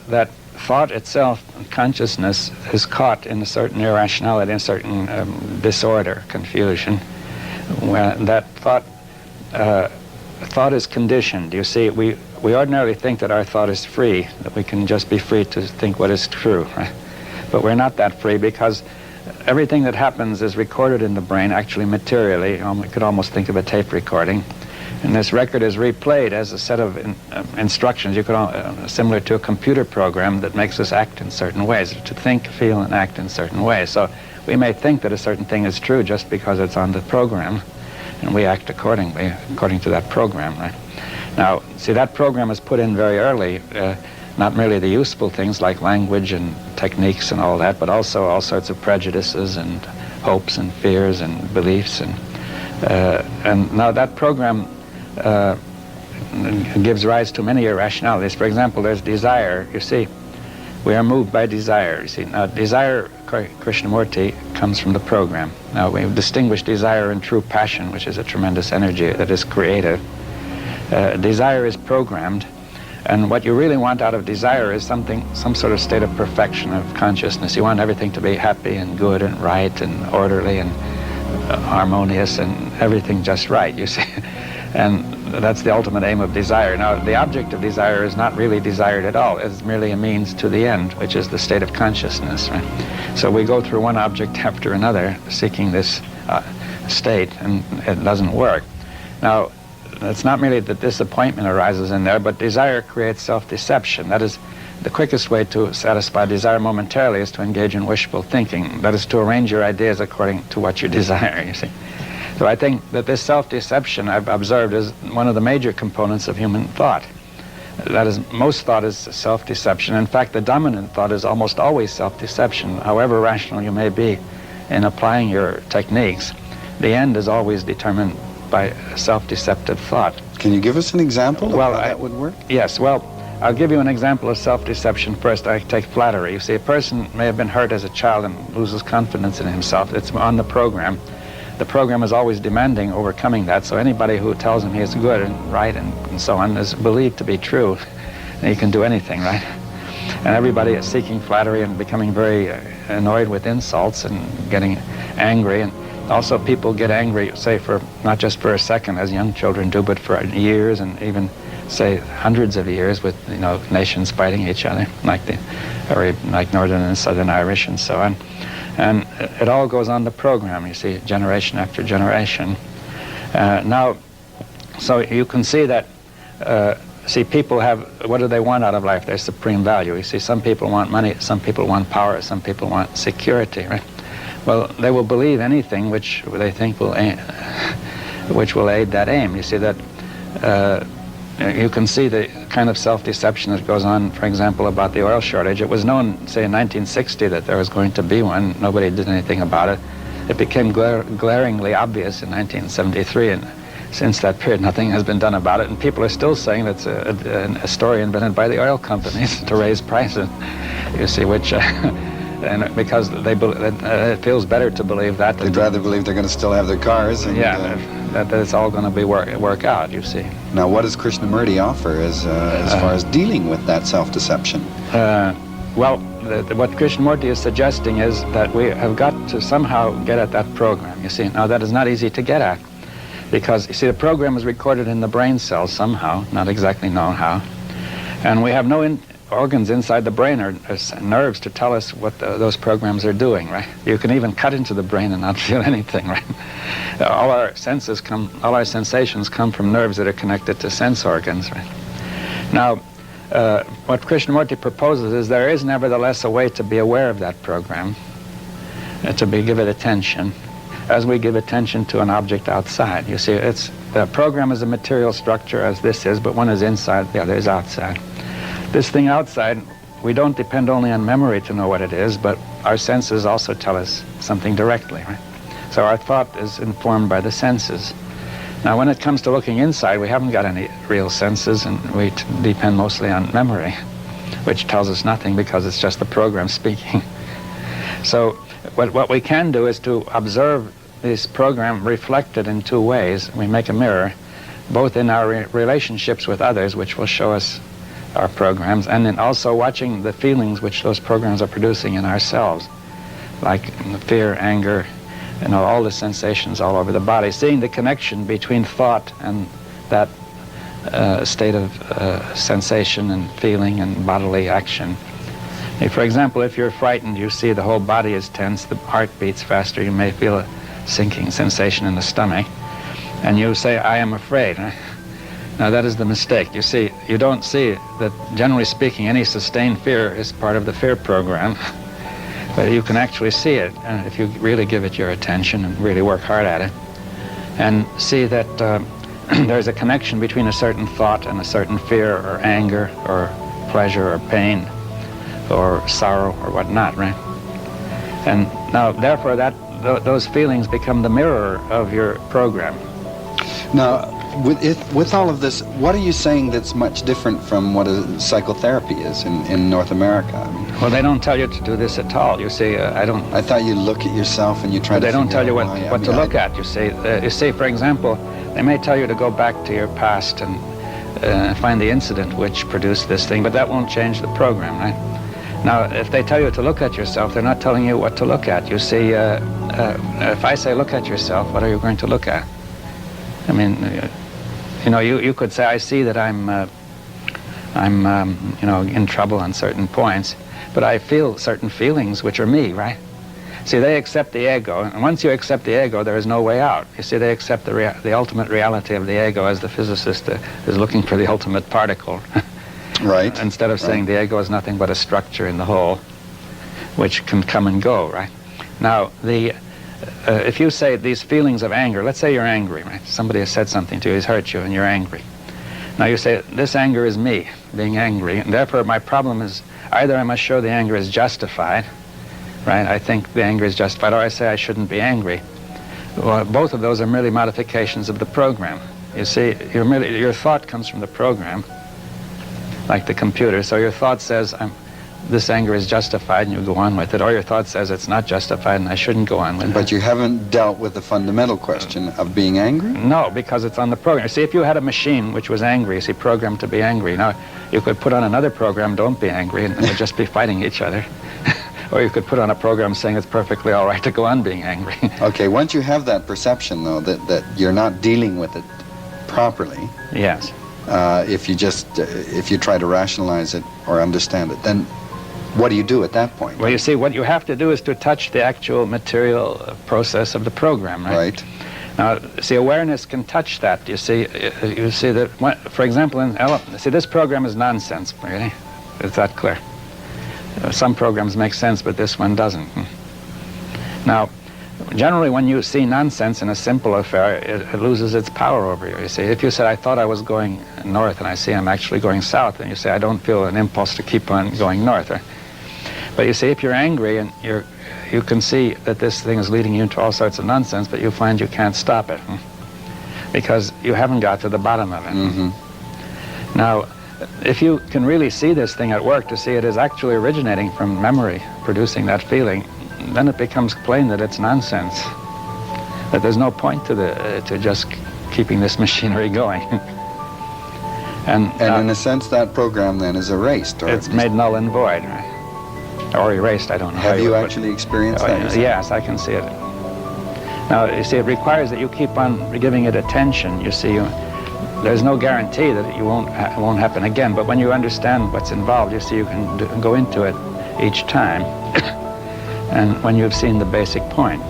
that thought itself, consciousness, is caught in a certain irrationality, in a certain disorder, confusion. When that thought is conditioned. You see, we ordinarily think that our thought is free, that we can just be free to think what is true, right? But we're not that free, because everything that happens is recorded in the brain, actually materially. You could almost think of a tape recording. And this record is replayed as a set of instructions, similar to a computer program that makes us act in certain ways, to think, feel, and act in certain ways. So we may think that a certain thing is true just because it's on the program, and we act accordingly, according to that program, right? Now, see, that program is put in very early, not merely the useful things like language and techniques and all that, but also all sorts of prejudices and hopes and fears and beliefs. And now that program gives rise to many irrationalities. For example, there's desire. You see, we are moved by desire. You see, now desire, Krishnamurti, comes from the program. Now we've distinguished desire and true passion, which is a tremendous energy that is creative. Desire is programmed, and what you really want out of desire is some sort of state of perfection of consciousness. You want everything to be happy and good and right and orderly and harmonious and everything just right, you see. And that's the ultimate aim of desire. Now, the object of desire is not really desired at all. It's merely a means to the end, which is the state of consciousness, right? So we go through one object after another seeking this state, and it doesn't work. Now, it's not merely that disappointment arises in there, but desire creates self-deception. That is, the quickest way to satisfy desire momentarily is to engage in wishful thinking. That is, to arrange your ideas according to what you desire, you see. So I think that this self-deception, I've observed, is one of the major components of human thought. That is, most thought is self-deception. In fact, the dominant thought is almost always self-deception. However rational you may be in applying your techniques, the end is always determined by self-deceptive thought. Can you give us an example of how that would work? Yes, well, I'll give you an example of self-deception first. I take flattery. You see, a person may have been hurt as a child and loses confidence in himself. It's on the program. The program is always demanding overcoming that, so anybody who tells him he is good and right and so on is believed to be true, and he can do anything, right? And everybody is seeking flattery and becoming very annoyed with insults and getting angry. And also people get angry, say, for not just for a second, as young children do, but for years, and even, say, hundreds of years, with, you know, nations fighting each other, like Northern and Southern Irish and so on. And it all goes on the program, you see, generation after generation. Now, so you can see that, see, people have, what do they want out of life? Their supreme value. You see, some people want money, some people want power, some people want security, right? Well, they will believe anything which they think will which will aid that aim. You see that, you can see the kind of self-deception that goes on, for example, about the oil shortage. It was known, say, in 1960 that there was going to be one. Nobody did anything about it. It became glaringly obvious in 1973, and since that period, nothing has been done about it. And people are still saying that's a story invented by the oil companies to raise prices, you see, which... and because it feels better to believe that. They'd rather believe they're going to still have their cars. And, yeah, that it's all going to be work out, you see. Now, what does Krishnamurti offer as far as dealing with that self-deception? Well, what Krishnamurti is suggesting is that we have got to somehow get at that program, you see. Now, that is not easy to get at, because, you see, the program is recorded in the brain cells somehow, not exactly known how, and we have no organs inside the brain or nerves to tell us what those programs are doing, right? You can even cut into the brain and not feel anything, right? All our sensations come from nerves that are connected to sense organs, right? Now, what Krishnamurti proposes is there is nevertheless a way to be aware of that program, give it attention, as we give attention to an object outside. You see, the program is a material structure, as this is, but one is inside, the other is outside. This thing outside, we don't depend only on memory to know what it is, but our senses also tell us something directly, right? So our thought is informed by the senses. Now, when it comes to looking inside, we haven't got any real senses, and we depend mostly on memory, which tells us nothing because it's just the program speaking. So what we can do is to observe this program reflected in two ways. We make a mirror, both in our relationships with others, which will show us our programs, and then also watching the feelings which those programs are producing in ourselves, like fear, anger, all the sensations all over the body, seeing the connection between thought and that state of sensation and feeling and bodily action. For example, if you're frightened, you see the whole body is tense, the heart beats faster, you may feel a sinking sensation in the stomach, and you say, I am afraid. Now that is the mistake. You see, you don't see that, generally speaking, any sustained fear is part of the fear program, but you can actually see it, and if you really give it your attention and really work hard at it, and see that there's a connection between a certain thought and a certain fear or anger or pleasure or pain or sorrow or whatnot, right? And now, therefore, those feelings become the mirror of your program. Now, with all of this, what are you saying that's much different from what a psychotherapy is in North America? I mean, well, they don't tell you to do this at all. You see, I thought you look at yourself and you try to. They don't tell you what to look at. You see, for example, they may tell you to go back to your past and find the incident which produced this thing, but that won't change the program, right? Now, if they tell you to look at yourself, they're not telling you what to look at. You see, if I say look at yourself, what are you going to look at? I mean, you could say, I see that I'm in trouble on certain points, but I feel certain feelings which are me, right? See, they accept the ego, and once you accept the ego, there is no way out. You see, they accept the ultimate reality of the ego, as the physicist is looking for the ultimate particle. Right. Instead of saying the ego is nothing but a structure in the whole, which can come and go, right? Now, if you say these feelings of anger, let's say you're angry, right? Somebody has said something to you, he's hurt you, and you're angry. Now you say, this anger is me, being angry, and therefore my problem is, either I must show the anger is justified, right? I think the anger is justified, or I say I shouldn't be angry. Well, both of those are merely modifications of the program. You see, your thought comes from the program, like the computer. So your thought says, this anger is justified, and you go on with it, or your thought says it's not justified and I shouldn't go on with it. But you haven't dealt with the fundamental question of being angry? No, because it's on the program. See, if you had a machine which was angry, see, programmed to be angry, now you could put on another program, don't be angry, and they'd just be fighting each other. Or you could put on a program saying it's perfectly all right to go on being angry. Okay, once you have that perception, though, that you're not dealing with it properly. Yes. If you try to rationalize it or understand it, then what do you do at that point? Well, you see, what you have to do is to touch the actual material process of the program, right? Right. Now, see, awareness can touch that. You see that, for example, see, this program is nonsense, really. Is that clear? Some programs make sense, but this one doesn't. Now, generally, when you see nonsense in a simple affair, it loses its power over you. You see, if you said, I thought I was going north, and I see I'm actually going south, and you say, I don't feel an impulse to keep on going north. Right? But you see, if you're angry and you can see that this thing is leading you into all sorts of nonsense, but you find you can't stop it because you haven't got to the bottom of it. Mm-hmm. Now, if you can really see this thing at work, to see it is actually originating from memory, producing that feeling, then it becomes plain that it's nonsense, that there's no point to just keeping this machinery going. And in a sense, that program then is erased. Or it's made null and void, right? Or erased, I don't know. Have you actually experienced that? Yes, I can see it. Now, you see, it requires that you keep on giving it attention. You see, there's no guarantee that it won't happen again, but when you understand what's involved, you see, you can go into it each time, and when you've seen the basic point.